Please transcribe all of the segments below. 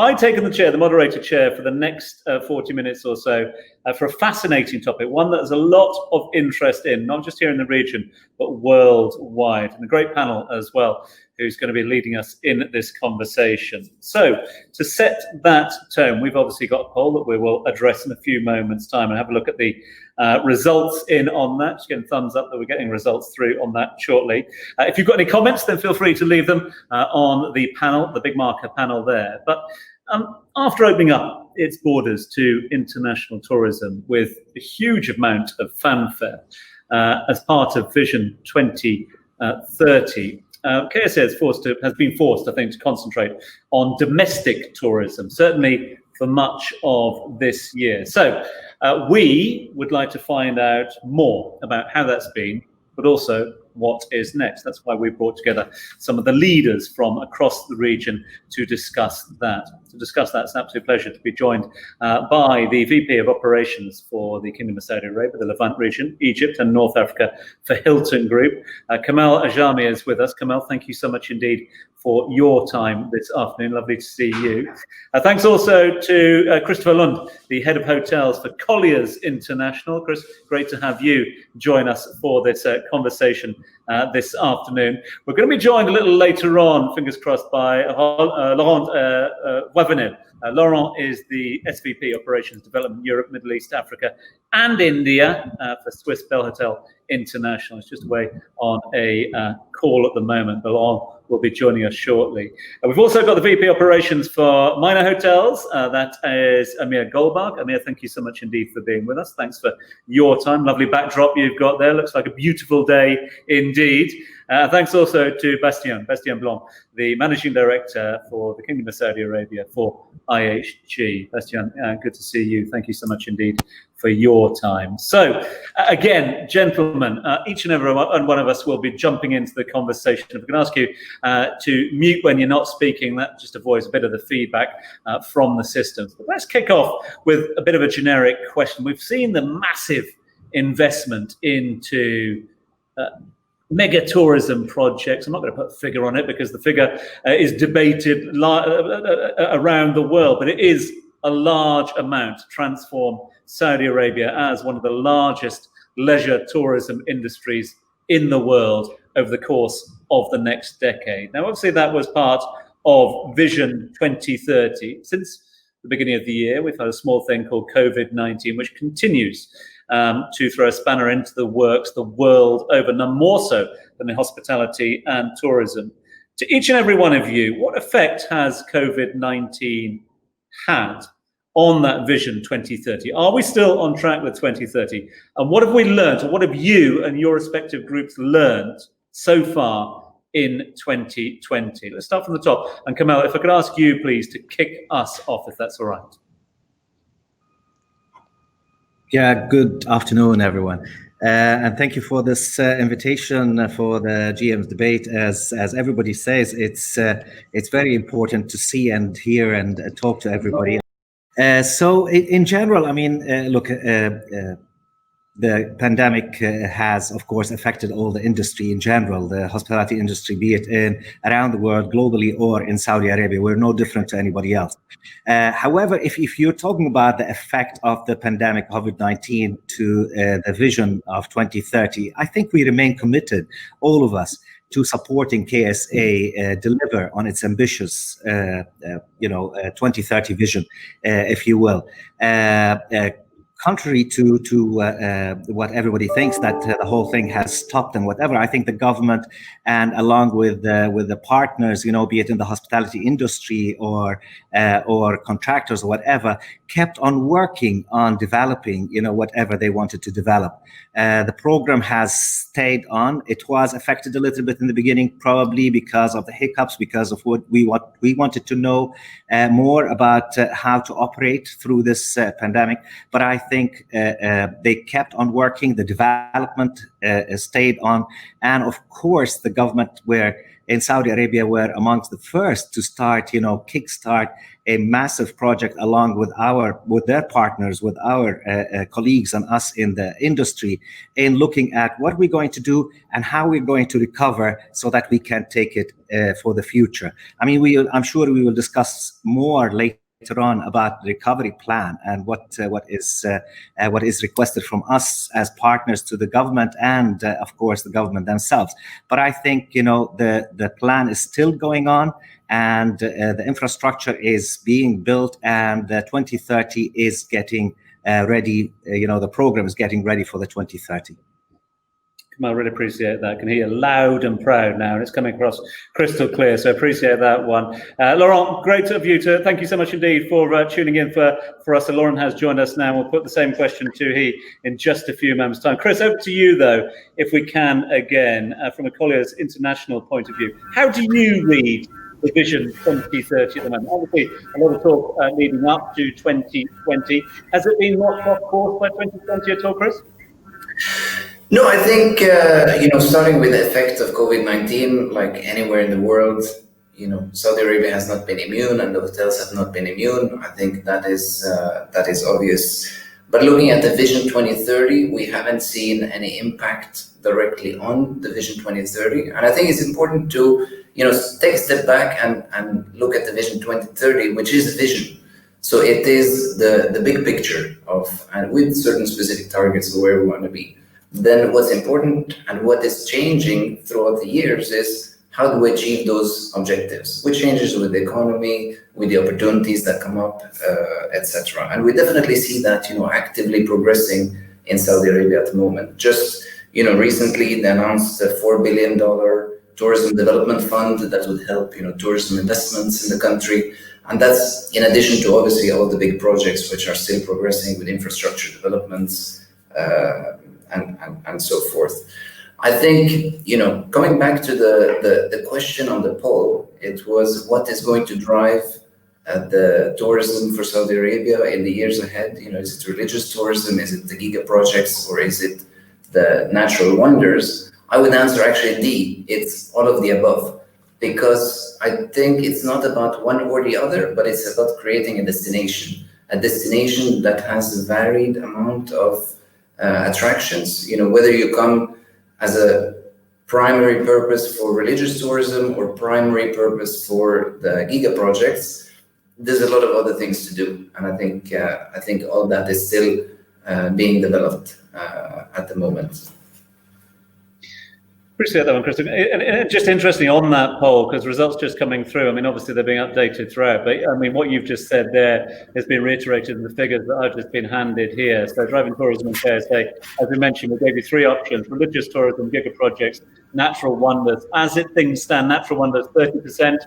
I've taken the chair, the moderator chair, for the next 40 minutes or so for a fascinating topic, one that there's a lot of interest in, not just here in the region, but worldwide, and a great panel as well, who's going to be leading us in this conversation. So to set that tone, we've obviously got a poll that we will address in a few moments' time and have a look at the results in on that. Just getting thumbs up that we're getting results through on that shortly. If you've got any comments, then feel free to leave them on the panel, the big marker panel there. But after opening up its borders to international tourism with a huge amount of fanfare as part of Vision 2030, KSA has been forced, I think, to concentrate on domestic tourism, certainly for much of this year. So we would like to find out more about how that's been, but also what is next. That's why we brought together some of the leaders from across the region to discuss that. It's an absolute pleasure to be joined by the VP of Operations for the Kingdom of Saudi Arabia, the Levant region, Egypt and North Africa for Hilton Group. Kamal Ajami is with us. Kamal, thank you so much indeed for your time this afternoon. Lovely to see you. Thanks also to Christopher Lund, the Head of Hotels for Colliers International. Chris, great to have you join us for this conversation this afternoon. We're going to be joined a little later on, fingers crossed, by Laurent Wavenet. Laurent is the SVP Operations Development Europe, Middle East, Africa and India for Swiss-Belhotel International. It's just away on a call at the moment, but Laurent will be joining us shortly. We've also got the VP Operations for Minor Hotels. That is Amir Goldbach. Amir, thank you so much indeed for being with us. Thanks for your time. Lovely backdrop you've got there. Looks like a beautiful day indeed. Thanks also to Bastien Blanc, the Managing Director for the Kingdom of Saudi Arabia for IHG. Bastien, good to see you. Thank you so much indeed for your time. So again, gentlemen, each and every one of us will be jumping into the conversation. If we can ask you to mute when you're not speaking, that just avoids a bit of the feedback from the systems. But let's kick off with a bit of a generic question. We've seen the massive investment into mega tourism projects. I'm not going to put a figure on it because the figure is debated around the world, but it is a large amount to transform Saudi Arabia as one of the largest leisure tourism industries in the world over the course of the next decade. Now, obviously, that was part of Vision 2030. Since the beginning of the year, we've had a small thing called COVID-19, which continues to throw a spanner into the works the world over, none more so than in hospitality and tourism. To each and every one of you, what effect has COVID-19 had on that Vision 2030? Are we still on track with 2030? And what have we learned, or what have you and your respective groups learned so far in 2020? Let's start from the top. And Kamal, if I could ask you, please, to kick us off, if that's all right. Yeah, good afternoon, everyone. And thank you for this invitation for the GM's debate. As everybody says, it's very important to see and hear and talk to everybody. So in general, I mean, look, the pandemic has, of course, affected all the industry in general, the hospitality industry, be it around the world, globally, or in Saudi Arabia. We're no different to anybody else. However, if you're talking about the effect of the pandemic, COVID-19, to the vision of 2030, I think we remain committed, all of us, to supporting KSA deliver on its ambitious, 2030 vision, if you will. Contrary to what everybody thinks, that the whole thing has stopped and whatever, I think the government, and along with the partners, be it in the hospitality industry or contractors or whatever, kept on working on developing, whatever they wanted to develop. The program has stayed on. It was affected a little bit in the beginning, probably because of the hiccups, because of what we wanted to know more about how to operate through this pandemic. But I think they kept on working. The development stayed on, and of course, the government in Saudi Arabia were amongst the first to start, kickstart a massive project along with their partners, with our colleagues and us in the industry, in looking at what we're going to do and how we're going to recover so that we can take it for the future. I mean, I'm sure we will discuss more later on about the recovery plan and what is requested from us as partners to the government and of course the government themselves. But I think the plan is still going on, and the infrastructure is being built, and the 2030 is getting ready. The program is getting ready for the 2030. I really appreciate that. I can hear you loud and proud now, and it's coming across crystal clear. So appreciate that one. Laurent, great of you to thank you so much indeed for tuning in for us. So Laurent has joined us now. We'll put the same question to he in just a few moments' time. Chris, over to you though, if we can again, from a Hoteliers International point of view. How do you read the Vision 2030 at the moment? Obviously, a lot of talk leading up to 2020. Has it been knocked off course by 2020 at all, Chris? No, I think, starting with the effects of COVID-19, like anywhere in the world, Saudi Arabia has not been immune and the hotels have not been immune. I think that is obvious. But looking at the Vision 2030, we haven't seen any impact directly on the Vision 2030. And I think it's important to, take a step back and look at the Vision 2030, which is a vision. So it is the big picture and with certain specific targets of where we want to be. Then what's important and what is changing throughout the years is how do we achieve those objectives? What changes with the economy, with the opportunities that come up, etc. And we definitely see that, actively progressing in Saudi Arabia at the moment. Just, recently they announced a $4 billion tourism development fund that would help, tourism investments in the country. And that's in addition to obviously all the big projects which are still progressing with infrastructure developments, and so forth. I think, coming back to the question on the poll, it was what is going to drive the tourism for Saudi Arabia in the years ahead? Is it religious tourism? Is it the giga projects? Or is it the natural wonders? I would answer actually D, it's all of the above. Because I think it's not about one or the other, but it's about creating a destination that has a varied amount of attractions, whether you come as a primary purpose for religious tourism or primary purpose for the giga projects, there's a lot of other things to do. And I think all that is still being developed at the moment. Appreciate that one, Chris. And just interesting on that poll, because results just coming through. I mean, obviously they're being updated throughout, but I mean, what you've just said there has been reiterated in the figures that I've just been handed here. So driving tourism and KSA, as we mentioned, we gave you three options: religious tourism, giga projects, natural wonders. As things stand, natural wonders 30%,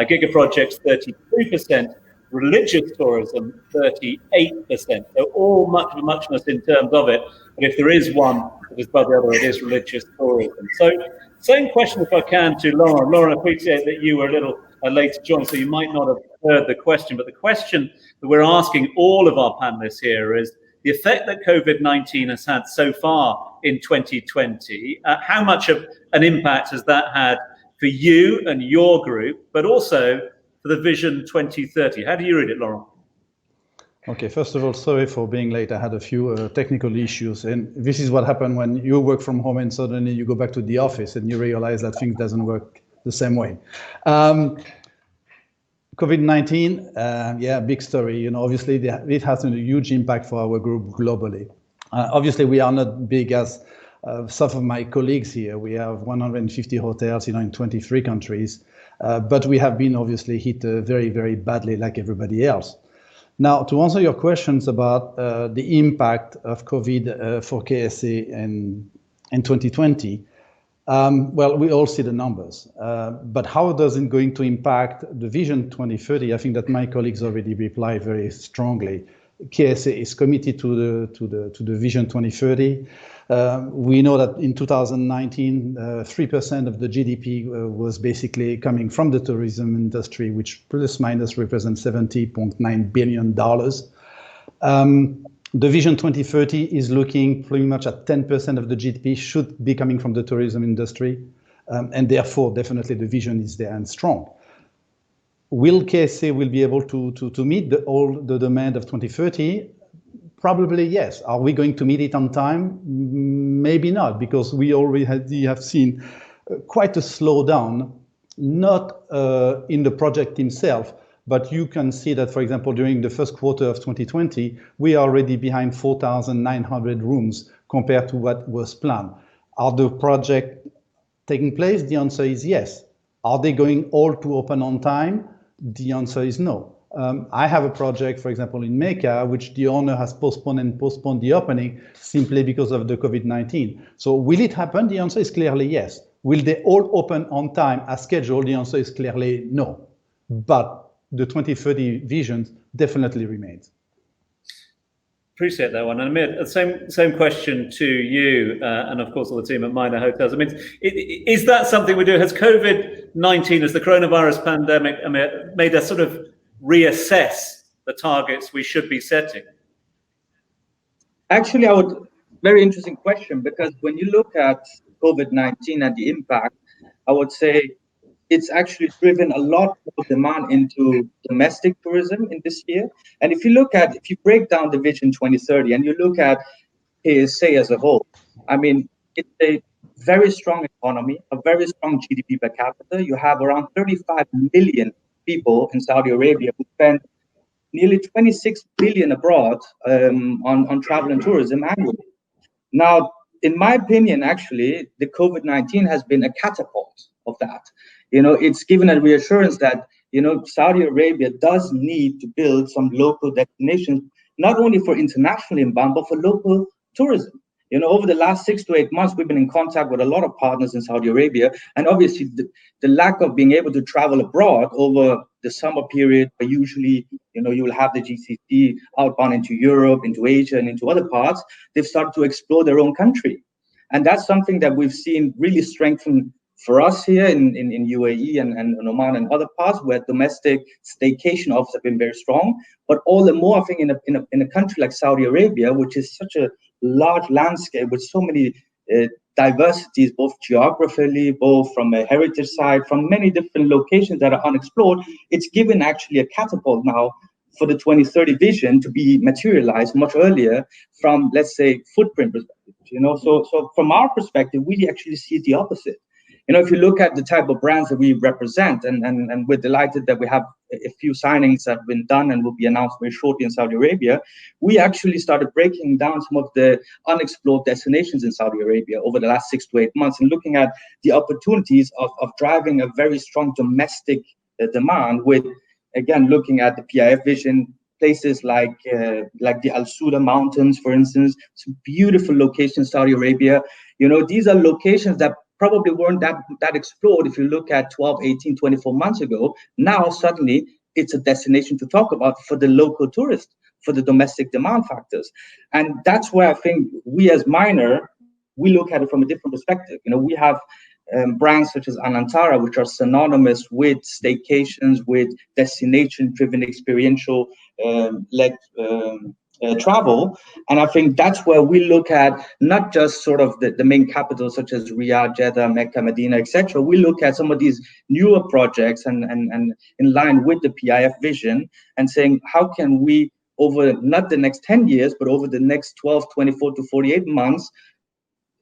giga projects 32%, religious tourism 38%. So all much of a muchness in terms of it. But if there is one that is above the other, it is religious tourism. So same question, if I can, to Lauren. Lauren, I appreciate that you were a little late to join, so you might not have heard the question. But the question that we're asking all of our panelists here is the effect that COVID-19 has had so far in 2020. How much of an impact has that had for you and your group, but also for the Vision 2030? How do you read it, Laurent? Okay, first of all, sorry for being late. I had a few technical issues, and this is what happened when you work from home and suddenly you go back to the office and you realize that things doesn't work the same way. COVID-19, big story. Obviously it has a huge impact for our group globally. Obviously, we are not big as some of my colleagues here. We have 150 hotels, in 23 countries, but we have been obviously hit very, very badly, like everybody else. Now, to answer your questions about the impact of COVID for KSA in 2020, well, we all see the numbers, but how does it going to impact the Vision 2030? I think that my colleagues already replied very strongly. KSA is committed to the Vision 2030. We know that in 2019, 3% of the GDP was basically coming from the tourism industry, which plus minus represents $70.9 billion. The Vision 2030 is looking pretty much at 10% of the GDP should be coming from the tourism industry. And therefore, definitely the vision is there and strong. Will KSA will be able to meet all the demand of 2030? Probably yes. Are we going to meet it on time? Maybe not, because we already have seen quite a slowdown, not in the project itself, but you can see that, for example, during the first quarter of 2020, we are already behind 4,900 rooms compared to what was planned. Are the project taking place? The answer is yes. Are they going all to open on time? The answer is no. I have a project, for example, in Mecca, which the owner has postponed the opening simply because of the COVID-19. So will it happen? The answer is clearly yes. Will they all open on time as scheduled? The answer is clearly no. But the 2030 vision definitely remains. Appreciate that one. And Amir, same question to you, and of course all the team at Minor Hotels. I mean, is that something we do? Has COVID-19, as the coronavirus pandemic, Amir, made us sort of reassess the targets we should be setting? Actually, very interesting question, because when you look at COVID-19 and the impact, I would say it's actually driven a lot of demand into domestic tourism in this year. And if you break down the Vision 2030 and you look at KSA as a whole, I mean, it's a very strong economy, a very strong GDP per capita. You have around 35 million people in Saudi Arabia who spend nearly 26 billion abroad on travel and tourism annually. Now, in my opinion, actually, the COVID-19 has been a catapult of that. It's given a reassurance that, Saudi Arabia does need to build some local destinations, not only for international inbound, but for local tourism. Over the last 6 to 8 months, we've been in contact with a lot of partners in Saudi Arabia. And obviously, the lack of being able to travel abroad over the summer period, where usually, you will have the GCC outbound into Europe, into Asia, and into other parts, they've started to explore their own country. And that's something that we've seen really strengthen for us here in UAE and Oman and other parts, where domestic staycation offers have been very strong. But all the more, I think, in a country like Saudi Arabia, which is such a large landscape with so many diversities, both geographically, both from a heritage side, from many different locations that are unexplored, it's given actually a catapult now for the 2030 vision to be materialized much earlier from, let's say, footprint perspective. So from our perspective, we actually see the opposite. If you look at the type of brands that we represent, and we're delighted that we have a few signings that have been done and will be announced very shortly in Saudi Arabia, we actually started breaking down some of the unexplored destinations in Saudi Arabia over the last 6 to 8 months and looking at the opportunities of driving a very strong domestic demand with, again, looking at the PIF vision, places like the Al Suda Mountains, for instance, some beautiful locations in Saudi Arabia. These are locations that probably weren't that explored if you look at 12, 18, 24 months ago. Now, suddenly, it's a destination to talk about for the local tourist, for the domestic demand factors. And that's where I think we as Minor, we look at it from a different perspective. We have brands such as Anantara, which are synonymous with staycations, with destination-driven experiential led travel. And I think that's where we look at not just sort of the main capitals such as Riyadh, Jeddah, Mecca, Medina, etc. We look at some of these newer projects and in line with the PIF vision and saying, how can we, over not the next 10 years, but over the next 12, 24 to 48 months,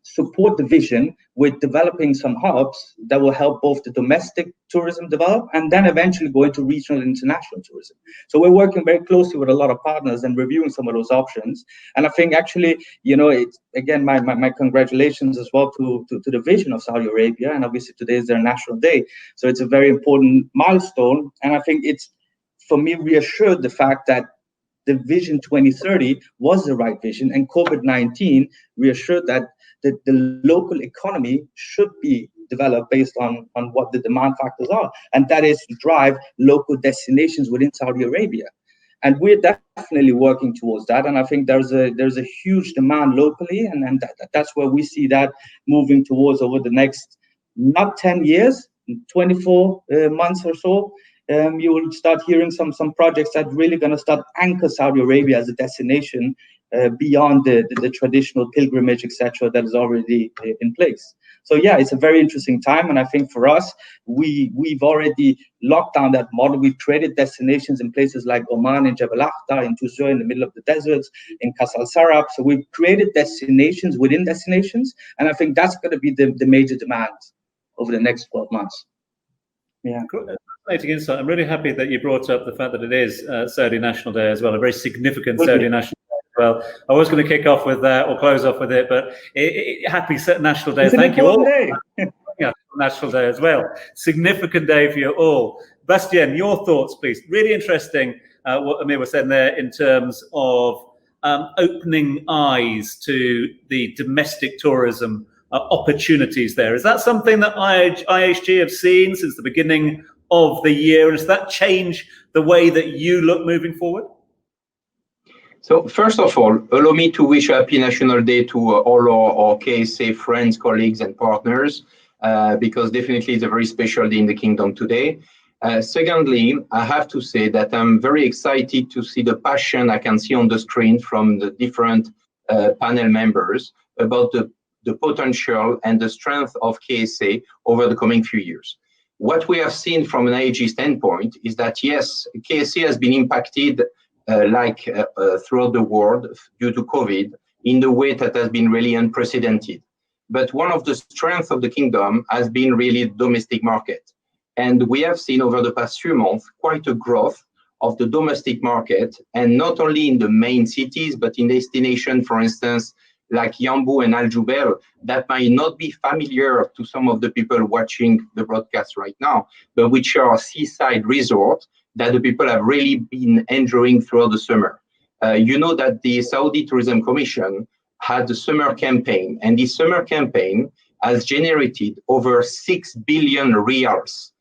support the vision with developing some hubs that will help both the domestic tourism develop and then eventually go into regional and international tourism. So we're working very closely with a lot of partners and reviewing some of those options. And I think actually, it's, again, my congratulations as well to the vision of Saudi Arabia. And obviously today is their national day. So it's a very important milestone. And I think it's, for me, reassured the fact that the Vision 2030 was the right vision, and COVID-19 reassured that the local economy should be developed based on what the demand factors are, and that is to drive local destinations within Saudi Arabia. And we're definitely working towards that. And I think there's a huge demand locally, and that's where we see that moving towards over the next, not 10 years, 24 months or so. You will start hearing some projects that really going to start anchor Saudi Arabia as a destination beyond the traditional pilgrimage, etc., that is already in place. So yeah, it's a very interesting time, and I think for us, we've already locked down that model. We've created destinations in places like Oman, in Jebel Akhtar, in Tuzur, in the middle of the deserts, in Qas Al Sarab. So we've created destinations within destinations, and I think that's going to be the major demand over the next 12 months. Yeah. Fascinating insight. I'm really happy that you brought up the fact that it is Saudi National Day as well, a very significant Saudi National Day as well. I was going to kick off with that or close off with it, but happy National Day. Thank you all. Yeah, National Day as well. Significant day for you all. Bastien, your thoughts, please. Really interesting what Amir was saying there in terms of opening eyes to the domestic tourism opportunities there. Is that something that IHG have seen since the beginning of the year? And does that change the way that you look moving forward? So first of all, allow me to wish a happy National Day to all our KSA friends, colleagues, and partners, because definitely it's a very special day in the kingdom today. Secondly, I have to say that I'm very excited to see the passion I can see on the screen from the different panel members about the potential and the strength of KSA over the coming few years. What we have seen from an IHG standpoint is that, yes, KSA has been impacted throughout the world due to COVID in the way that has been really unprecedented. But one of the strengths of the kingdom has been really the domestic market. And we have seen over the past few months quite a growth of the domestic market, and not only in the main cities, but in destinations, for instance, like Yanbu and Al Jubail, that might not be familiar to some of the people watching the broadcast right now, but which are seaside resorts that the people have really been enjoying throughout the summer. You know that the Saudi Tourism Commission had a summer campaign, and this summer campaign has generated over 6 billion riyals,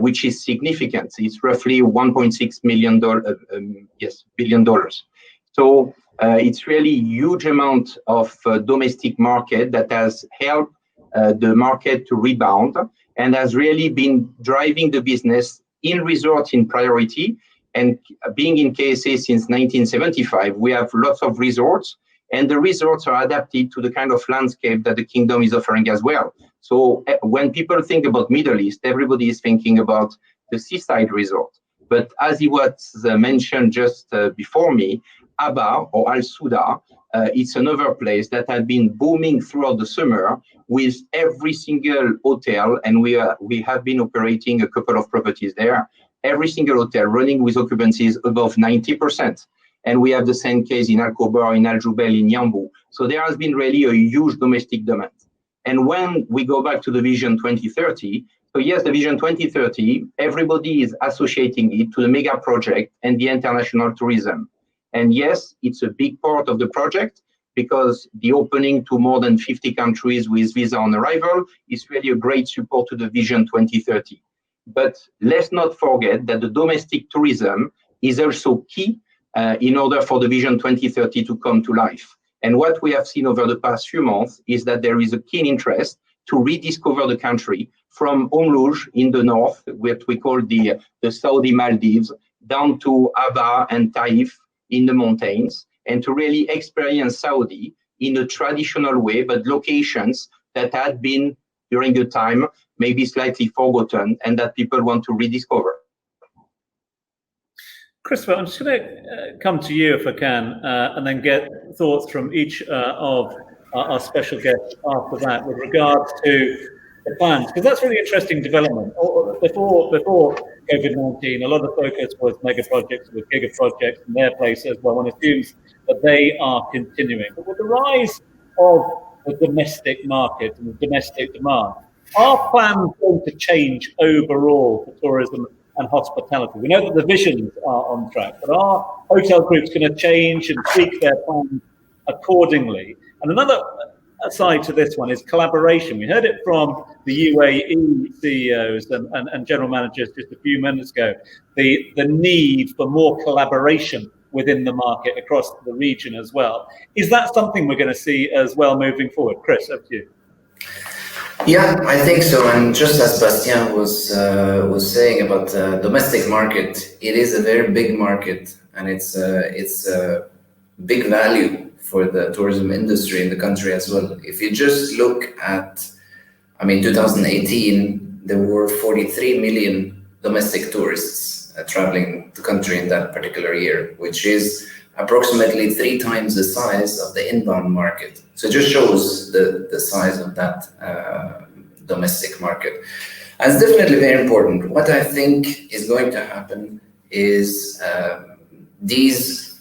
which is significant. It's roughly $1.6 billion. So it's really a huge amount of domestic market that has helped the market to rebound and has really been driving the business in resorts in priority. And being in KSA since 1975, we have lots of resorts, and the resorts are adapted to the kind of landscape that the kingdom is offering as well. So when people think about Middle East, everybody is thinking about the seaside resort. But as it was mentioned just before me, Aba or Al Souda, it's another place that had been booming throughout the summer with every single hotel, and we have been operating a couple of properties there. Every single hotel running with occupancies above 90%. And we have the same case in Al Khobar, in Al Jubail, in Yanbu. So there has been really a huge domestic demand. And when we go back to the Vision 2030, so yes, the Vision 2030, everybody is associating it to the mega project and the international tourism. And yes, it's a big part of the project because the opening to more than 50 countries with visa on arrival is really a great support to the Vision 2030. But let's not forget that the domestic tourism is also key in order for the Vision 2030 to come to life. And what we have seen over the past few months is that there is a keen interest to rediscover the country from Rouge in the north, what we call the Saudi Maldives, down to Aba and Taif in the mountains, and to really experience Saudi in a traditional way, but locations that had been during the time maybe slightly forgotten and that people want to rediscover. Christopher, I'm just going to come to you if I can, and then get thoughts from each of our special guests after that with regards to the plans, because that's really interesting development. Before COVID-19, a lot of focus was mega projects, with giga projects in their place as well. One assumes that they are continuing. But with the rise of the domestic market and the domestic demand, are plans going to change overall for tourism and hospitality? We know that the visions are on track, but are hotel groups going to change and tweak their plans accordingly? And another side to this one is collaboration. We heard it from the UAE CEOs and general managers just a few minutes ago, the need for more collaboration within the market across the region as well. Is that something we're going to see as well moving forward? Chris, up to you. Yeah, I think so. And just as Bastien was saying about the domestic market, it is a very big market, and it's a big value for the tourism industry in the country as well. If you just look at I mean, 2018, there were 43 million domestic tourists traveling the country in that particular year, which is approximately 3 times the size of the inbound market. So it just shows the size of that domestic market. And it's definitely very important. What I think is going to happen is these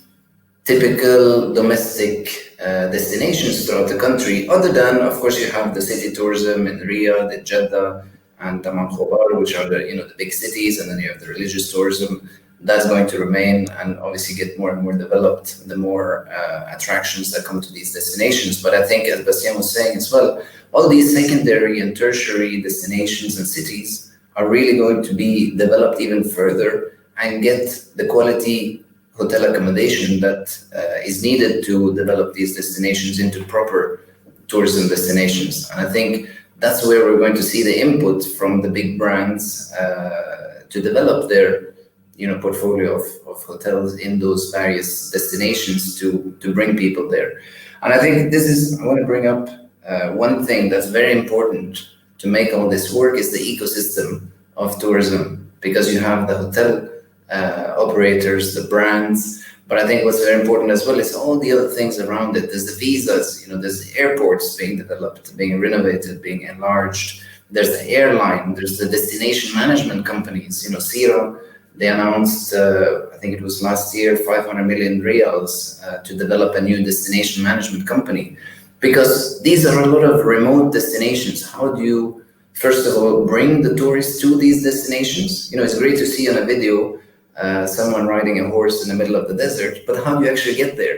typical domestic destinations throughout the country, other than, of course, you have the city tourism in Riyadh, Jeddah, and Dammam Khobar, which are the big cities, and then you have the religious tourism. That's going to remain and obviously get more and more developed the more attractions that come to these destinations. But I think, as Bastien was saying as well, all these secondary and tertiary destinations and cities are really going to be developed even further and get the quality hotel accommodation that is needed to develop these destinations into proper tourism destinations. And I think that's where we're going to see the input from the big brands to develop their portfolio of hotels in those various destinations to bring people there. And I think I want to bring up one thing that's very important to make all this work is the ecosystem of tourism, because you have the hotel operators, the brands, but I think what's very important as well is all the other things around it. There's the visas, there's the airports being developed, being renovated, being enlarged. There's the airline, there's the destination management companies. Sira, they announced, I think it was last year, 500 million riyals to develop a new destination management company, because these are a lot of remote destinations. How do you, first of all, bring the tourists to these destinations? It's great to see on a video someone riding a horse in the middle of the desert, but how do you actually get there?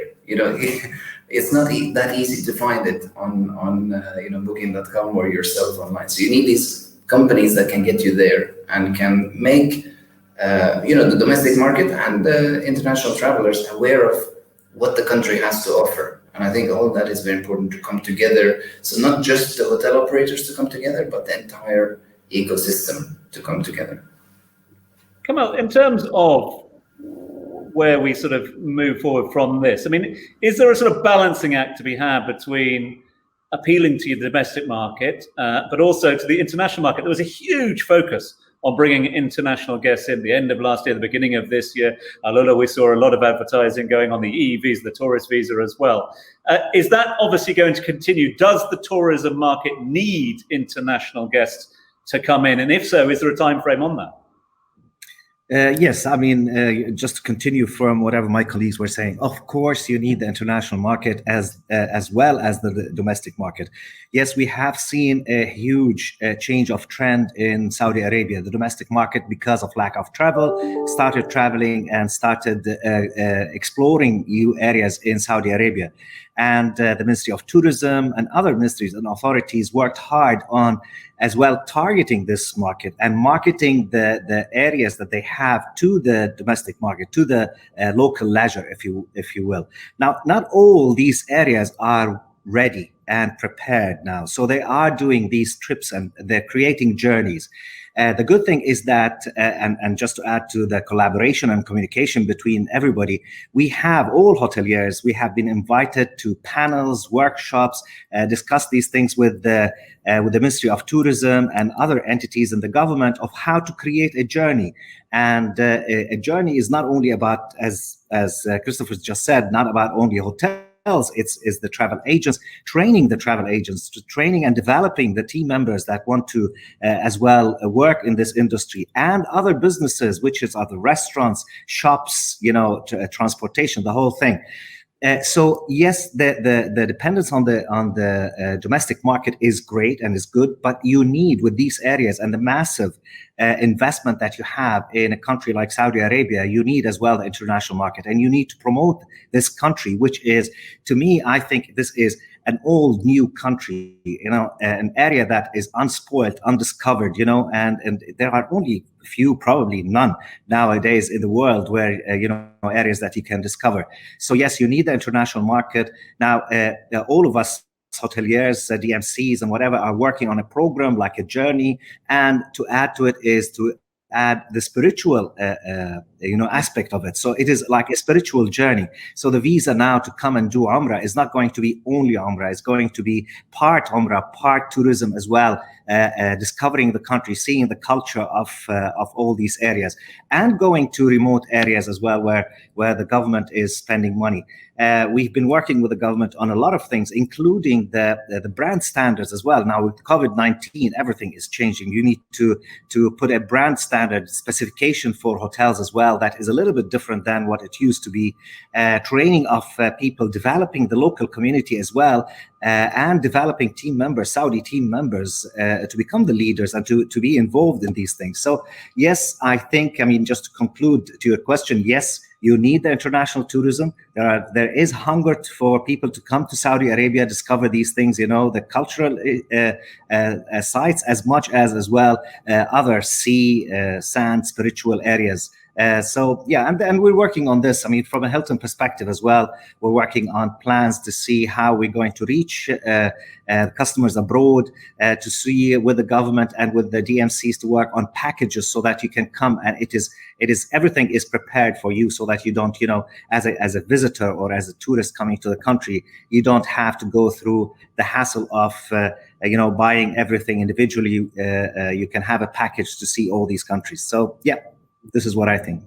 It's not that easy to find it on booking.com or yourself online. So you need these companies that can get you there and can make the domestic market and international travelers aware of what the country has to offer. And I think all that is very important to come together. So not just the hotel operators to come together, but the entire ecosystem to come together. Kamal, in terms of where we sort of move forward from this, I mean, is there a sort of balancing act to be had between appealing to the domestic market, but also to the international market? There was a huge focus on bringing international guests in the end of last year, the beginning of this year. Lola, we saw a lot of advertising going on the EU visa, the tourist visa as well. Is that obviously going to continue? Does the tourism market need international guests to come in? And if so, is there a time frame on that? Yes, I mean, just to continue from whatever my colleagues were saying, of course, you need the international market as well as the domestic market. Yes, we have seen a huge change of trend in Saudi Arabia. The domestic market, because of lack of travel, started traveling and started exploring new areas in Saudi Arabia. And the Ministry of Tourism and other ministries and authorities worked hard on as well targeting this market and marketing the areas that they have to the domestic market, to the local leisure, if you will. Now, not all these areas are ready and prepared now. So they are doing these trips and they're creating journeys. The good thing is that, and just to add to the collaboration and communication between everybody, we have all hoteliers, we have been invited to panels, workshops, discuss these things with the Ministry of Tourism and other entities in the government of how to create a journey. And a journey is not only about, as Christopher just said, not about only hotels. It's the travel agents, training the travel agents, training and developing the team members that want to as well work in this industry, and other businesses, which is other restaurants, shops, transportation, the whole thing. So yes, the dependence on the domestic market is great and is good, but you need, with these areas and the massive investment that you have in a country like Saudi Arabia, you need as well the international market, and you need to promote this country, which is, to me, I think this is an old new country, an area that is unspoiled, undiscovered, and there are only a few, probably none nowadays in the world where, areas that you can discover. So yes, you need the international market. Now, all of us hoteliers, DMCs and whatever are working on a program like a journey, and to add to it is to add the spiritual aspect of it. So it is like a spiritual journey. So the visa now to come and do Umrah is not going to be only Umrah. It's going to be part Umrah, part tourism as well, discovering the country, seeing the culture of all these areas, and going to remote areas as well where the government is spending money. We've been working with the government on a lot of things, including the brand standards as well. Now with COVID-19, everything is changing. You need to put a brand standard specification for hotels as well that is a little bit different than what it used to be. Training of people, developing the local community as well, and developing team members, Saudi team members, to become the leaders and to be involved in these things. So yes, I think, just to conclude to your question, yes, you need the international tourism. There is hunger for people to come to Saudi Arabia, discover these things, the cultural sites as much as well other sea, sand, spiritual areas. So yeah, and we're working on this. From a Hilton perspective as well, we're working on plans to see how we're going to reach customers abroad, to see with the government and with the DMCs to work on packages so that you can come and it is everything is prepared for you, so that you don't, as a visitor or as a tourist coming to the country, you don't have to go through the hassle of buying everything individually. You can have a package to see all these countries. So yeah, this is what I think.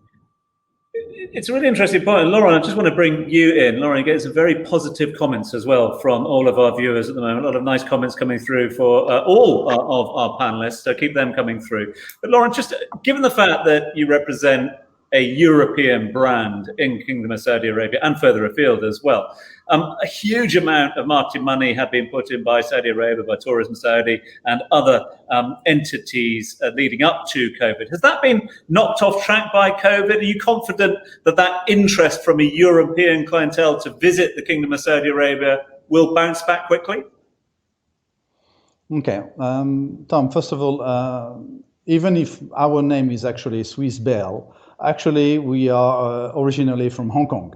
It's a really interesting point. And Lauren, I just want to bring you in. Lauren, you get some very positive comments as well from all of our viewers at the moment. A lot of nice comments coming through for all of our panelists, so keep them coming through. But Lauren, just given the fact that you represent a European brand in Kingdom of Saudi Arabia and further afield as well, a huge amount of marketing money had been put in by Saudi Arabia, by Tourism Saudi and other entities leading up to COVID. Has that been knocked off track by COVID? Are you confident that interest from a European clientele to visit the Kingdom of Saudi Arabia will bounce back quickly? Okay, Tom, first of all, even if our name is actually Swiss-Bell, actually we are originally from Hong Kong,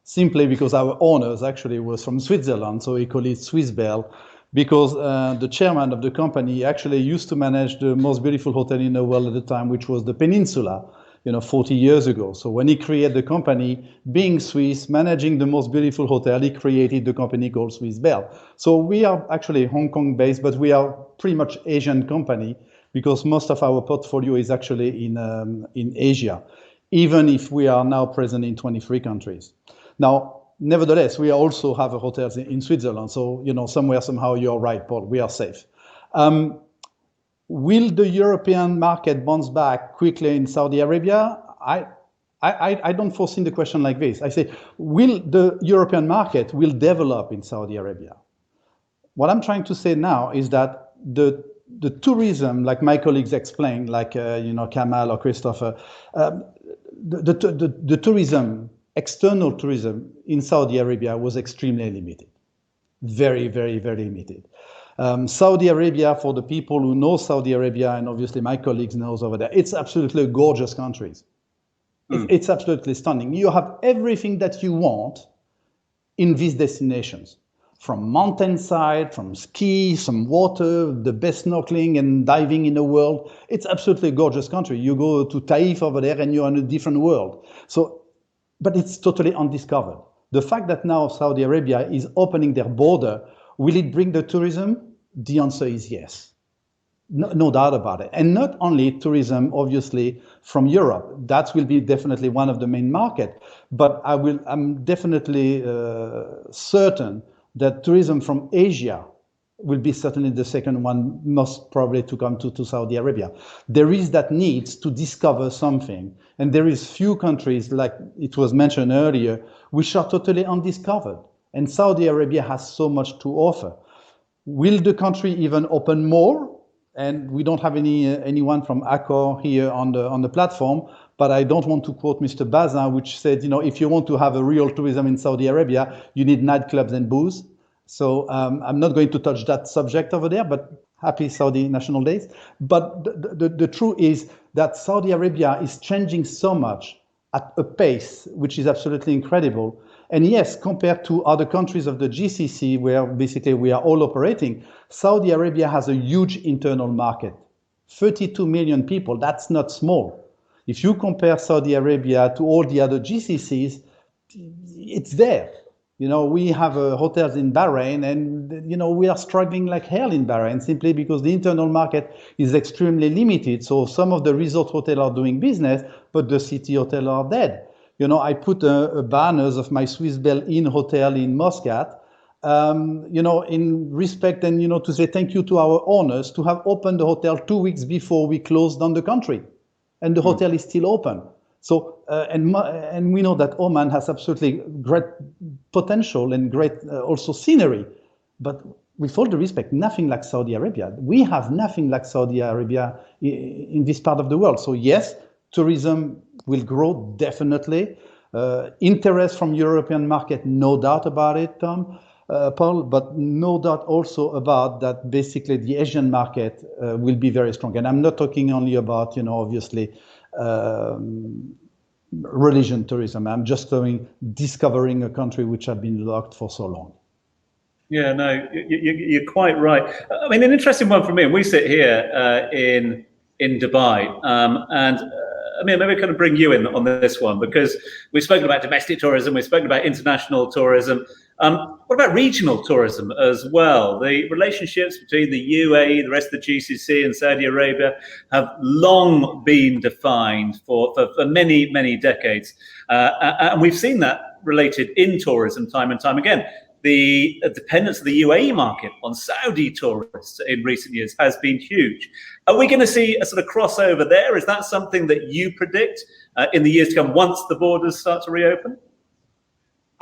simply because our owners actually was from Switzerland, so we call it Swiss-Bell, because the chairman of the company actually used to manage the most beautiful hotel in the world at the time, which was the Peninsula, 40 years ago. So when he created the company, being Swiss, managing the most beautiful hotel, he created the company called Swiss-Bell. So we are actually Hong Kong based, but we are pretty much Asian company, because most of our portfolio is actually in Asia, even if we are now present in 23 countries. Now, nevertheless, we also have hotels in Switzerland. So, somewhere, somehow, you're right, Paul, we are safe. Will the European market bounce back quickly in Saudi Arabia? I don't foresee the question like this. I say, will the European market will develop in Saudi Arabia? What I'm trying to say now is that the tourism, like my colleagues explained, like Kamal or Christopher, the tourism, external tourism in Saudi Arabia was extremely limited, very, very, very limited. Saudi Arabia, for the people who know Saudi Arabia, and obviously my colleagues knows over there, it's absolutely a gorgeous country. It's absolutely stunning. You have everything that you want in these destinations, from mountainside, from ski, some water, the best snorkeling and diving in the world. It's absolutely a gorgeous country. You go to Taif over there and you're in a different world. So, but it's totally undiscovered. The fact that now Saudi Arabia is opening their border, will it bring the tourism? The answer is yes. No doubt about it. And not only tourism, obviously, from Europe. That will be definitely one of the main markets. But I'm definitely certain that tourism from Asia will be certainly the second one, most probably to come to Saudi Arabia. There is that need to discover something. And there is few countries, like it was mentioned earlier, which are totally undiscovered. And Saudi Arabia has so much to offer. Will the country even open more? And we don't have anyone from Accor here on the platform, but I don't want to quote Mr. Bazin, which said, if you want to have a real tourism in Saudi Arabia, you need nightclubs and booze. So I'm not going to touch that subject over there, but happy Saudi National Days. But the truth is that Saudi Arabia is changing so much at a pace which is absolutely incredible. And yes, compared to other countries of the GCC, where basically we are all operating, Saudi Arabia has a huge internal market. 32 million people, that's not small. If you compare Saudi Arabia to all the other GCCs, it's there. We have hotels in Bahrain, and we are struggling like hell in Bahrain simply because the internal market is extremely limited. So some of the resort hotels are doing business, but the city hotels are dead. I put banners of my Swiss-Belhotel Inn hotel in Muscat, in respect and to say thank you to our owners to have opened the hotel 2 weeks before we closed down the country, and the hotel is still open. So, and we know that Oman has absolutely great potential and great also scenery, but with all the respect, nothing like Saudi Arabia. We have nothing like Saudi Arabia in this part of the world. So yes, tourism will grow definitely. Interest from European market, no doubt about it, Paul, but no doubt also about that basically the Asian market will be very strong. And I'm not talking only about, obviously, religion tourism. I'm just discovering a country which had been locked for so long. Yeah, no, you're quite right. I mean, an interesting one for me, and we sit here in Dubai, and I mean, maybe kind of bring you in on this one, because we've spoken about domestic tourism, we've spoken about international tourism. What about regional tourism as well? The relationships between the UAE, the rest of the GCC, and Saudi Arabia have long been defined for many, many decades. And we've seen that related in tourism time and time again. The dependence of the UAE market on Saudi tourists in recent years has been huge. Are we going to see a sort of crossover there? Is that something that you predict in the years to come once the borders start to reopen?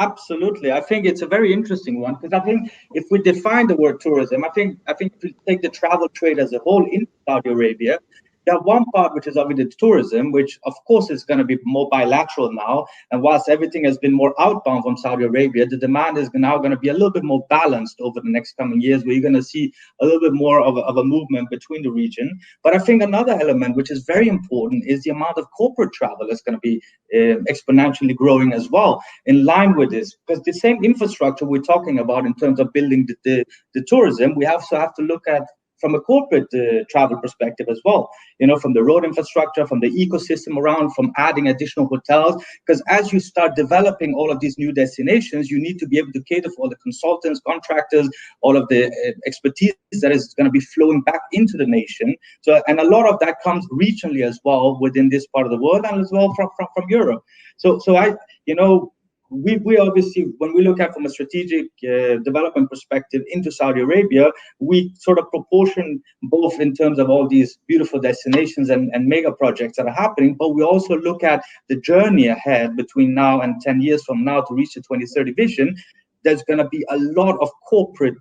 Absolutely. I think it's a very interesting one, because I think if we define the word tourism, I think if we take the travel trade as a whole in Saudi Arabia, you have one part which is obviously tourism, which of course is going to be more bilateral now. And whilst everything has been more outbound from Saudi Arabia, the demand is now going to be a little bit more balanced over the next coming years, where you're going to see a little bit more of a movement between the region. But I think another element which is very important is the amount of corporate travel is going to be exponentially growing as well, in line with this. Because the same infrastructure we're talking about in terms of building the tourism, we also have to look at from a corporate travel perspective as well, from the road infrastructure, from the ecosystem around, from adding additional hotels. Because as you start developing all of these new destinations, you need to be able to cater for all the consultants, contractors, all of the expertise that is going to be flowing back into the nation. So, and a lot of that comes regionally as well within this part of the world, and as well from Europe. So we obviously, when we look at from a strategic development perspective into Saudi Arabia, we sort of proportion both in terms of all these beautiful destinations and mega projects that are happening, but we also look at the journey ahead between now and 10 years from now to reach the 2030 vision. There's going to be a lot of corporate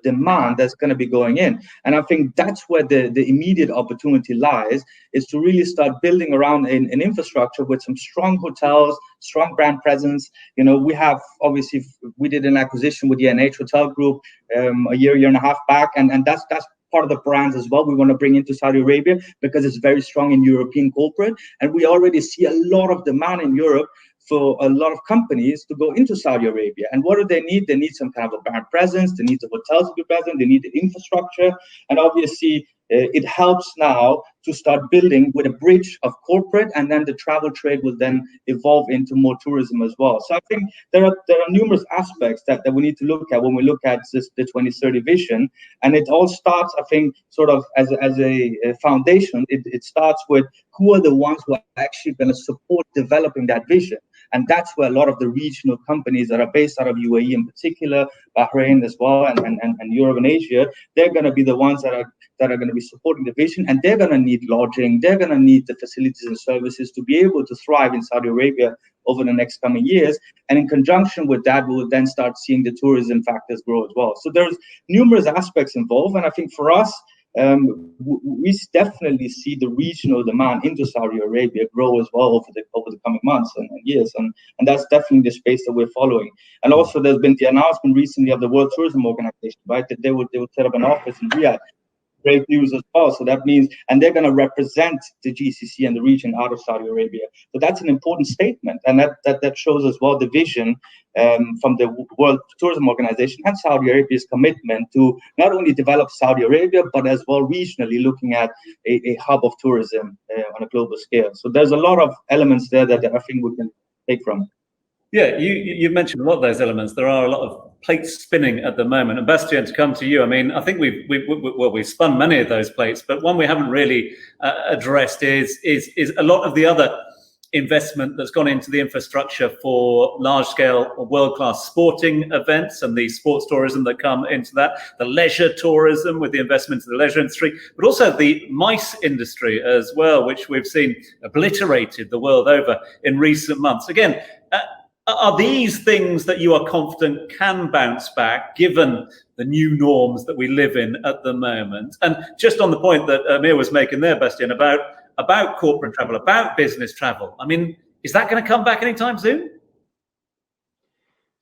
demand that's going to be going in. And I think that's where the immediate opportunity lies, is to really start building around an infrastructure with some strong hotels, strong brand presence. We have, obviously, we did an acquisition with the NH Hotel Group a year and a half back, and that's part of the brands as well we want to bring into Saudi Arabia, because it's very strong in European corporate. And we already see a lot of demand in Europe for a lot of companies to go into Saudi Arabia. And what do they need? They need some kind of a brand presence. They need the hotels to be present. They need the infrastructure. And obviously, it helps now to start building with a bridge of corporate, and then the travel trade will then evolve into more tourism as well. So I think there are numerous aspects that we need to look at when we look at the 2030 vision. And it all starts, I think, sort of as a foundation. It starts with who are the ones who are actually going to support developing that vision. And that's where a lot of the regional companies that are based out of UAE in particular, Bahrain as well, and Europe and Asia, they're going to be the ones that are going to be supporting the vision, and they're going to need lodging, they're going to need the facilities and services to be able to thrive in Saudi Arabia over the next coming years. And in conjunction with that, we will then start seeing the tourism factors grow as well. So there's numerous aspects involved, and I think for us, we definitely see the regional demand into Saudi Arabia grow as well over the coming months and years, and that's definitely the space that we're following. And also, there's been the announcement recently of the World Tourism Organization, right, that they would set up an office in Riyadh. great news as well. So that means, and they're going to represent the GCC and the region out of Saudi Arabia. So that's an important statement, and that shows as well the vision from the World Tourism Organization and Saudi Arabia's commitment to not only develop Saudi Arabia, but as well regionally looking at a hub of tourism on a global scale. So there's a lot of elements there that I think we can take from. Yeah, you mentioned a lot of those elements. There are a lot of plates spinning at the moment. And Bastien, to come to you, I mean, I think we've spun many of those plates, but one we haven't really addressed is a lot of the other investment that's gone into the infrastructure for large-scale or world-class sporting events and the sports tourism that come into that, the leisure tourism with the investment in the leisure industry, but also the MICE industry as well, which we've seen obliterated the world over in recent months. Again, are these things that you are confident can bounce back given the new norms that we live in at the moment? And just on the point that Amir was making there, Bastien, about corporate travel, about business travel, I mean, is that going to come back anytime soon?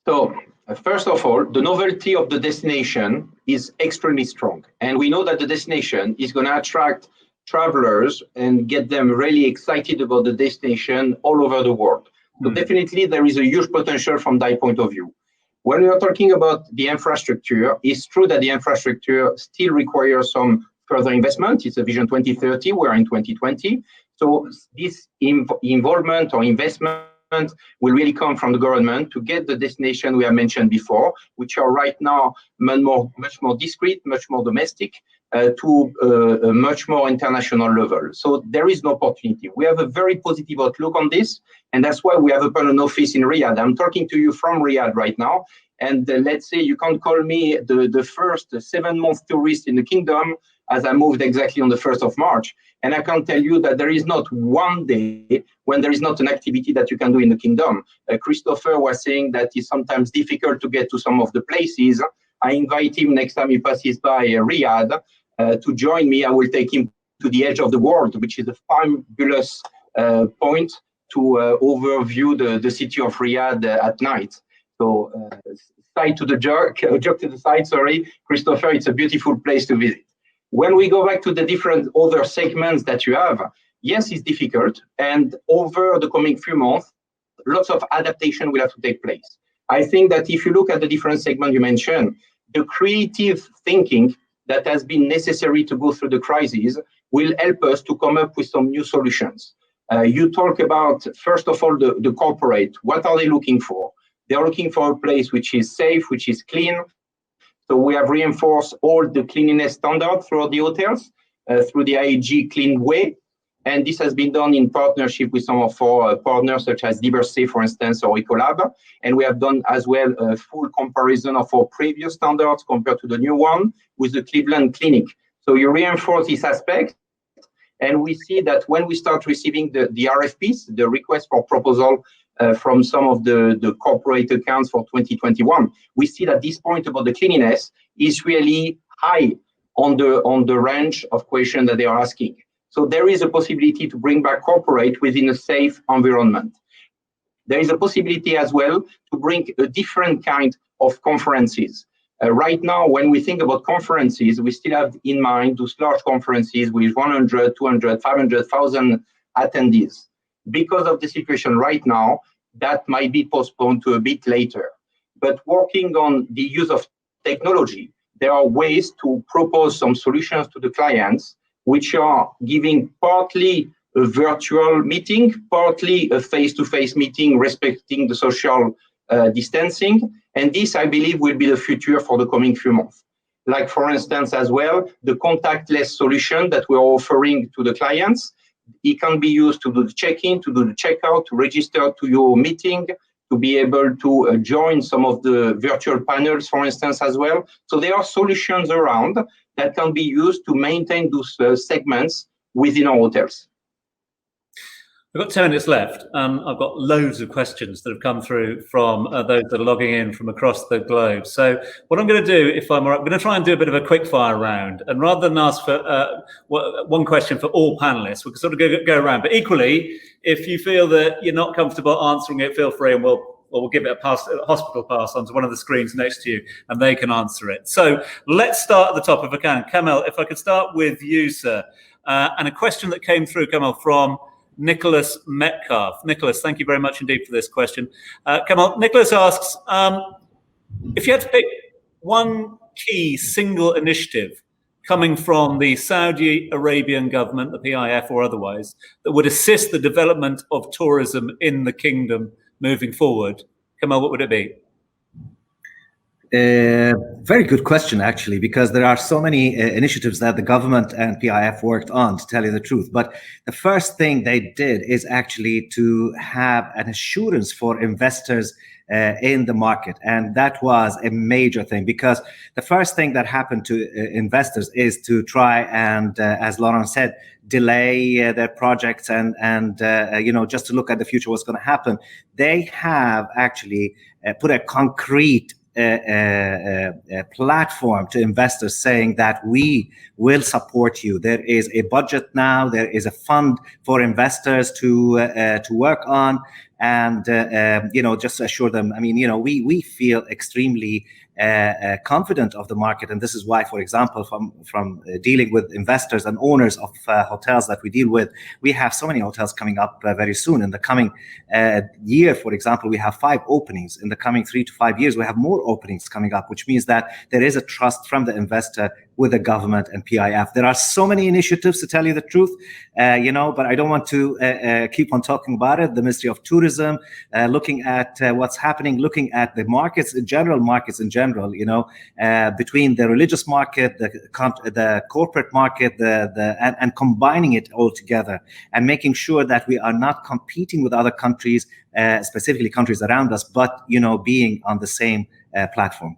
So, first of all, the novelty of the destination is extremely strong. And we know that the destination is going to attract travelers and get them really excited about the destination all over the world. So definitely there is a huge potential from that point of view. When we are talking about the infrastructure, it's true that the infrastructure still requires some further investment. It's a Vision 2030, we're in 2020. So this involvement or investment will really come from the government to get the destination we have mentioned before, which are right now much more discreet, much more domestic, to a much more international level. So there is an opportunity. We have a very positive outlook on this, and that's why we have opened an office in Riyadh. I'm talking to you from Riyadh right now, and let's say you can't call me the first 7-month tourist in the kingdom, as I moved exactly on the 1st of March. And I can tell you that there is not one day when there is not an activity that you can do in the kingdom. Christopher was saying that it's sometimes difficult to get to some of the places. I invite him next time he passes by Riyadh to join me. I will take him to the edge of the world, which is a fabulous point to overview the city of Riyadh at night. So side to the joke to the side, sorry, Christopher, it's a beautiful place to visit. When we go back to the different other segments that you have, yes, it's difficult. And over the coming few months, lots of adaptation will have to take place. I think that if you look at the different segments you mentioned, the creative thinking that has been necessary to go through the crisis will help us to come up with some new solutions. You talk about, first of all, the corporate. What are they looking for? They are looking for a place which is safe, which is clean. So we have reinforced all the cleanliness standards throughout the hotels through the IAG Clean Way. And this has been done in partnership with some of our partners, such as Liberty, for instance, or Ecolab. And we have done as well a full comparison of our previous standards compared to the new one with the Cleveland Clinic. So you reinforce this aspect. And we see that when we start receiving the RFPs, the request for proposal from some of the corporate accounts for 2021, we see that this point about the cleanliness is really high on the range of questions that they are asking. So there is a possibility to bring back corporate within a safe environment. There is a possibility as well to bring a different kind of conferences. Right now, when we think about conferences, we still have in mind those large conferences with 100, 200, 500,000 attendees. Because of the situation right now, that might be postponed to a bit later. But working on the use of technology, there are ways to propose some solutions to the clients, which are giving partly a virtual meeting, partly a face-to-face meeting, respecting the social distancing. And this, I believe, will be the future for the coming few months. Like, for instance, as well, the contactless solution that we're offering to the clients. It can be used to do the check-in, to do the checkout, to register to your meeting, to be able to join some of the virtual panels, for instance, as well. So there are solutions around that can be used to maintain those segments within our hotels. We've got 10 minutes left. I've got loads of questions that have come through from those that are logging in from across the globe. So what I'm going to do, if I'm all right, I'm going to try and do a bit of a quick fire round. And rather than ask for one question for all panelists, we can sort of go around. But equally, if you feel that you're not comfortable answering it, feel free and we'll or we'll give it a hospital pass onto one of the screens next to you, and they can answer it. So let's start at the top if I can. Kamel, if I could start with you, sir. And a question that came through, Kamel, from Nicholas Metcalf. Nicholas, thank you very much indeed for this question. Kamel, Nicholas asks, if you had to pick one key single initiative coming from the Saudi Arabian government, the PIF or otherwise, that would assist the development of tourism in the kingdom moving forward, Kamel, what would it be? Very good question, actually, because there are so many initiatives that the government and PIF worked on, to tell you the truth. But the first thing they did is actually to have an assurance for investors in the market. And that was a major thing, because the first thing that happened to investors is to try and, as Laurent said, delay their projects and just to look at the future, what's going to happen. They have actually put a concrete platform to investors, saying that we will support you. There is a budget now. There is a fund for investors to work on, and just to assure them. I mean, we feel extremely confident of the market, and this is why, for example, from dealing with investors and owners of hotels that we deal with, we have so many hotels coming up very soon. In the coming year, for example, we have 5 openings. In the coming 3 to 5 years, we have more openings coming up, which means that there is a trust from the investor with the government and PIF. There are so many initiatives, to tell you the truth, but I don't want to keep on talking about it. The Ministry of Tourism, looking at what's happening, looking at the markets in general, between the religious market, the corporate market, and combining it all together, and making sure that we are not competing with other countries, specifically countries around us, but being on the same platform.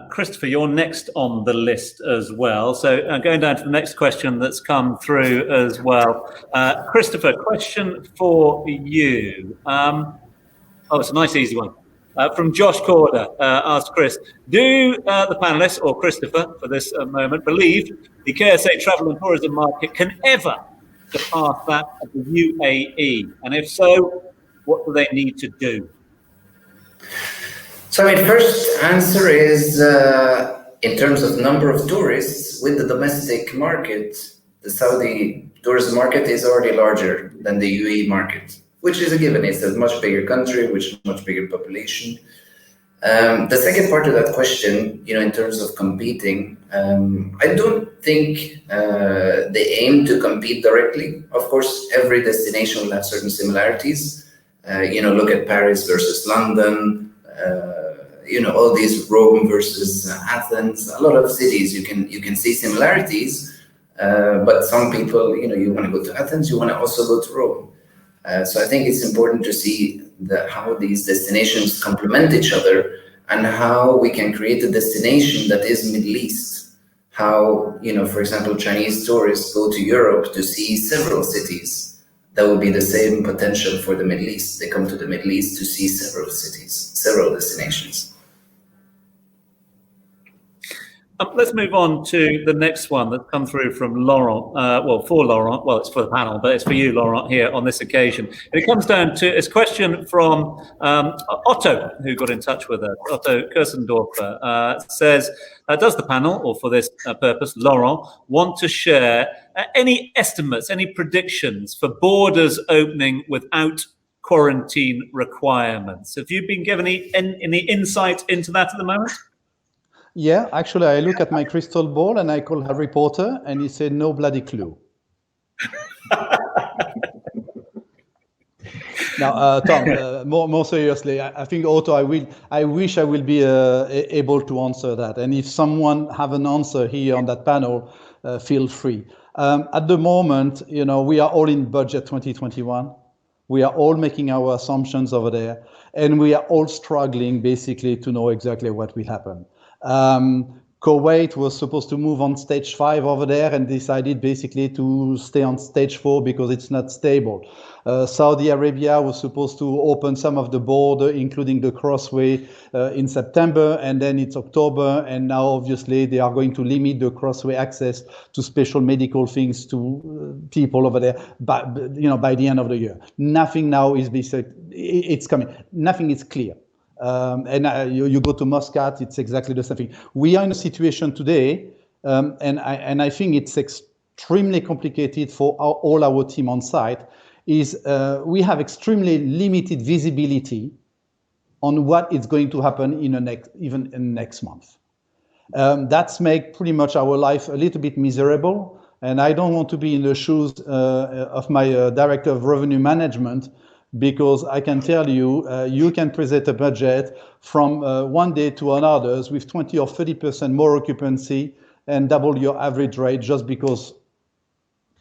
Christopher, you're next on the list as well. So going down to the next question that's come through as well. Christopher, question for you. It's a nice, easy one. From Josh Corder, asked Chris, do the panelists, or Christopher for this moment, believe the KSA travel and tourism market can ever surpass that of the UAE? And if so, what do they need to do? So first answer is, in terms of number of tourists, with the domestic market, the Saudi tourism market is already larger than the UAE market, which is a given. It's a much bigger country, which is a much bigger population. The second part of that question, in terms of competing, I don't think they aim to compete directly. Of course, every destination will have certain similarities. Look at Paris versus London, all these Rome versus Athens. A lot of cities you can see similarities, but some people, you want to go to Athens, you want to also go to Rome. So I think it's important to see how these destinations complement each other, and how we can create a destination that is Middle East. How, for example, Chinese tourists go to Europe to see several cities. That would be the same potential for the Middle East. They come to the Middle East to see several cities, several destinations. Let's move on to the next one that's come through from Laurent. For Laurent. Well, it's for the panel, but it's for you, Laurent, here on this occasion. And it comes down to a question from Otto, who got in touch with us. Otto Kersendorfer says, does the panel, or for this purpose, Laurent, want to share any estimates, any predictions for borders opening without quarantine requirements? Have you been given any insight into that at the moment? Yeah, actually, I look at my crystal ball and I call Harry Potter, and he said, no bloody clue. Now, Tom, more seriously, I think, Otto, I wish I will be able to answer that. And if someone have an answer here on that panel, feel free. At the moment, we are all in budget 2021. We are all making our assumptions over there, and we are all struggling basically to know exactly what will happen. Kuwait was supposed to move on stage 5 over there and decided basically to stay on stage 4 because it's not stable. Saudi Arabia was supposed to open some of the border, including the crossway, in September, and then it's October, and now obviously they are going to limit the crossway access to special medical things to people over there by the end of the year. Nothing now is it's coming. Nothing is clear. You go to Muscat, it's exactly the same thing. We are in a situation today, and I think it's extremely complicated for all our team on site, is we have extremely limited visibility on what is going to happen even in next month. That's make pretty much our life a little bit miserable, and I don't want to be in the shoes of my director of revenue management, because I can tell you, you can present a budget from one day to another with 20 or 30% more occupancy and double your average rate just because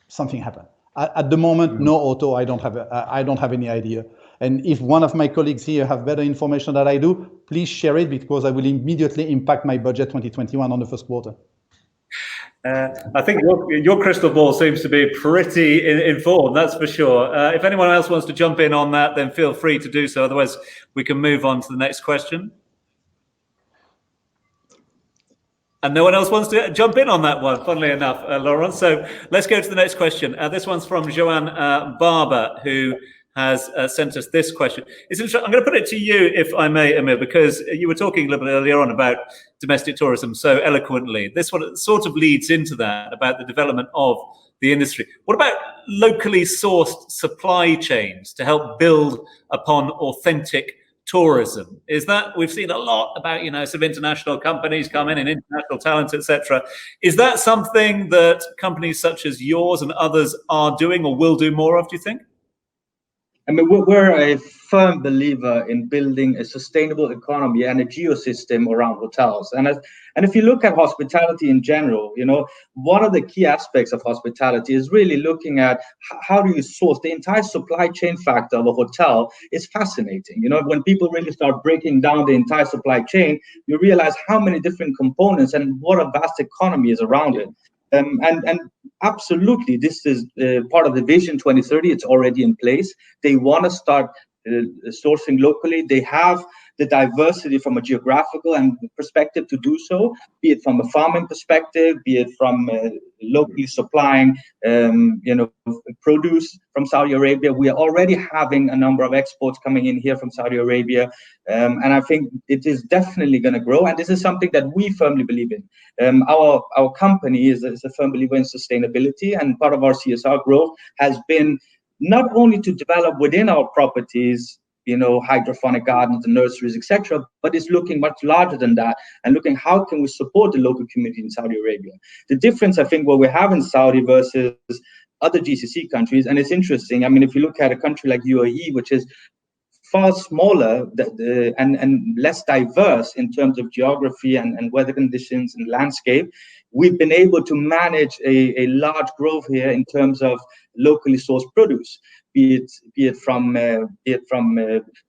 something happened. At the moment, no auto. I don't have any idea. And if one of my colleagues here have better information than I do, please share it, because I will immediately impact my budget 2021 on the first quarter. I think your crystal ball seems to be pretty informed, that's for sure. If anyone else wants to jump in on that, then feel free to do so. Otherwise, we can move on to the next question. And no one else wants to jump in on that one, funnily enough, Laurent. So let's go to the next question. This one's from Joanne Barber, who has sent us this question. It's interesting. I'm going to put it to you, if I may, Amir, because you were talking a little bit earlier on about domestic tourism so eloquently. This one sort of leads into that, about the development of the industry. What about locally sourced supply chains to help build upon authentic tourism? Is that, we've seen a lot about, sort of international companies come in and international talent, etc. Is that something that companies such as yours and others are doing or will do more of, do you think? I mean, we're a firm believer in building a sustainable economy and a geosystem around hotels. And if you look at hospitality in general, one of the key aspects of hospitality is really looking at how do you source the entire supply chain factor of a hotel. Is fascinating. When people really start breaking down the entire supply chain, you realize how many different components and what a vast economy is around it. And absolutely, this is part of the Vision 2030. It's already in place. They want to start sourcing locally. They have the diversity from a geographical and perspective to do so, be it from a farming perspective, be it from locally supplying, produce from Saudi Arabia. We are already having a number of exports coming in here from Saudi Arabia. And I think it is definitely going to grow. And this is something that we firmly believe in. Our company is a firm believer in sustainability, and part of our CSR growth has been not only to develop within our properties, hydroponic gardens and nurseries, etc., but it's looking much larger than that and looking how can we support the local community in Saudi Arabia. The difference, I think, what we have in Saudi versus other GCC countries, and it's interesting. I mean, if you look at a country like UAE, which is far smaller and less diverse in terms of geography and weather conditions and landscape, we've been able to manage a large growth here in terms of locally sourced produce, be it from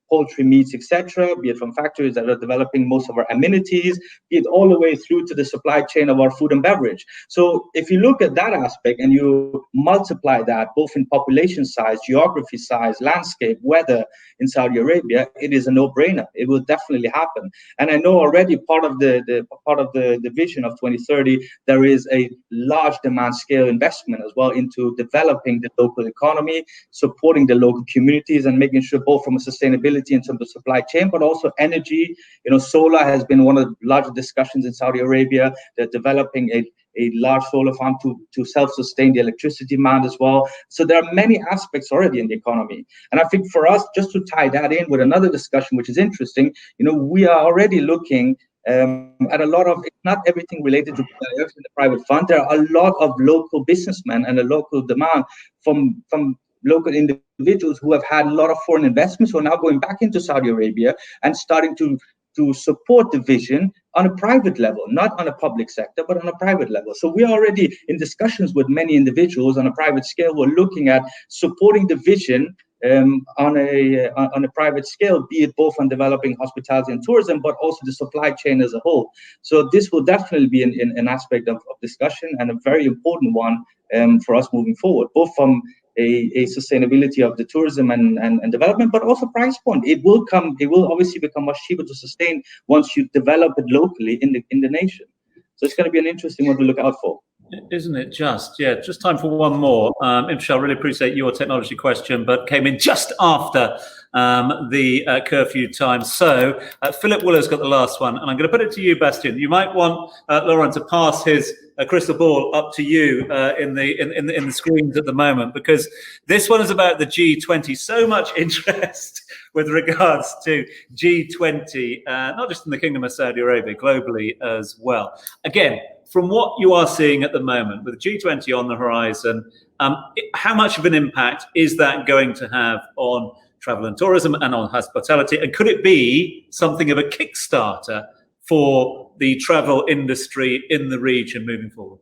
poultry, meats, etc., be it from factories that are developing most of our amenities, be it all the way through to the supply chain of our food and beverage. So if you look at that aspect and you multiply that both in population size, geography size, landscape, weather in Saudi Arabia, it is a no-brainer. It will definitely happen. And I know already part of the vision of 2030, there is a large demand scale investment as well into developing the local economy, supporting the local communities, and making sure both from a sustainability in terms of supply chain, but also energy. Solar has been one of the larger discussions in Saudi Arabia. They're developing a large solar farm to self-sustain the electricity demand as well. So there are many aspects already in the economy. And I think for us, just to tie that in with another discussion, which is interesting, we are already looking at a lot of, not everything related to the private fund. There are a lot of local businessmen and a local demand from local individuals who have had a lot of foreign investments, who are now going back into Saudi Arabia and starting to support the vision on a private level, not on a public sector, but on a private level. So we are already in discussions with many individuals on a private scale. We're looking at supporting the vision on a private scale, be it both on developing hospitality and tourism, but also the supply chain as a whole. So this will definitely be an aspect of discussion, and a very important one for us moving forward, both from a sustainability of the tourism and development, but also price point. It will obviously become much cheaper to sustain once you develop it locally in the nation. So it's going to be an interesting one to look out for. Isn't it just? Yeah, just time for one more. Imshal, really appreciate your technology question, but came in just after the curfew time. So Philip Willer's got the last one, and I'm going to put it to you, Bastien. You might want Laurent to pass his crystal ball up to you in the screens at the moment, because this one is about the G20. So much interest with regards to G20, not just in the Kingdom of Saudi Arabia, globally as well. Again, from what you are seeing at the moment with G20 on the horizon, how much of an impact is that going to have on travel and tourism and on hospitality? And could it be something of a Kickstarter for the travel industry in the region moving forward?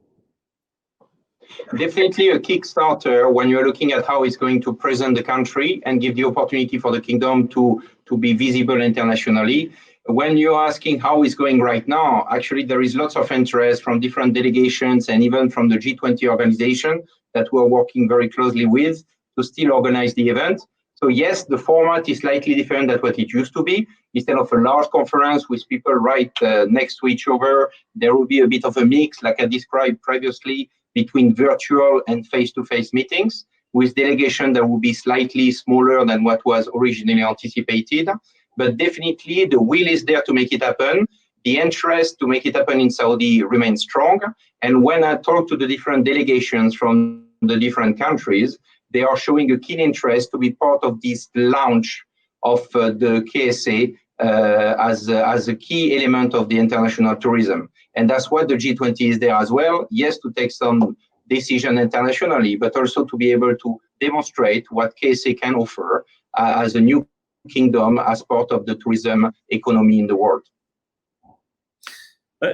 Definitely a Kickstarter when you're looking at how it's going to present the country and give the opportunity for the kingdom to be visible internationally. When you're asking how it's going right now, actually there is lots of interest from different delegations and even from the G20 organization that we're working very closely with to still organize the event. So yes, the format is slightly different than what it used to be. Instead of a large conference with people right next to each other, there will be a bit of a mix, like I described previously, between virtual and face-to-face meetings, with delegation that will be slightly smaller than what was originally anticipated. But definitely the will is there to make it happen. The interest to make it happen in Saudi remains strong. And when I talk to the different delegations from the different countries, they are showing a keen interest to be part of this launch of the KSA as a key element of the international tourism. And that's what the G20 is there as well. Yes, to take some decision internationally, but also to be able to demonstrate what KSA can offer as a new kingdom as part of the tourism economy in the world.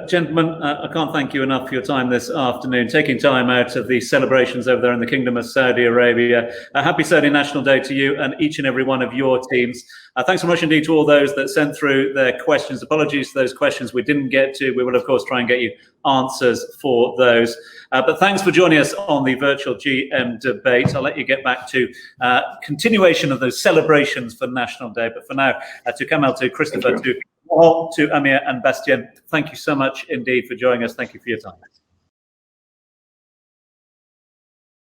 Gentlemen, I can't thank you enough for your time this afternoon, taking time out of the celebrations over there in the Kingdom of Saudi Arabia. Happy Saudi National Day to you and each and every one of your teams. Thanks so much indeed to all those that sent through their questions. Apologies for those questions we didn't get to. We will, of course, try and get you answers for those. But thanks for joining us on the virtual GM debate. I'll let you get back to continuation of those celebrations for National Day. But for now, to Kamal, to Christopher, to Amir and Bastien, thank you so much indeed for joining us. Thank you for your time.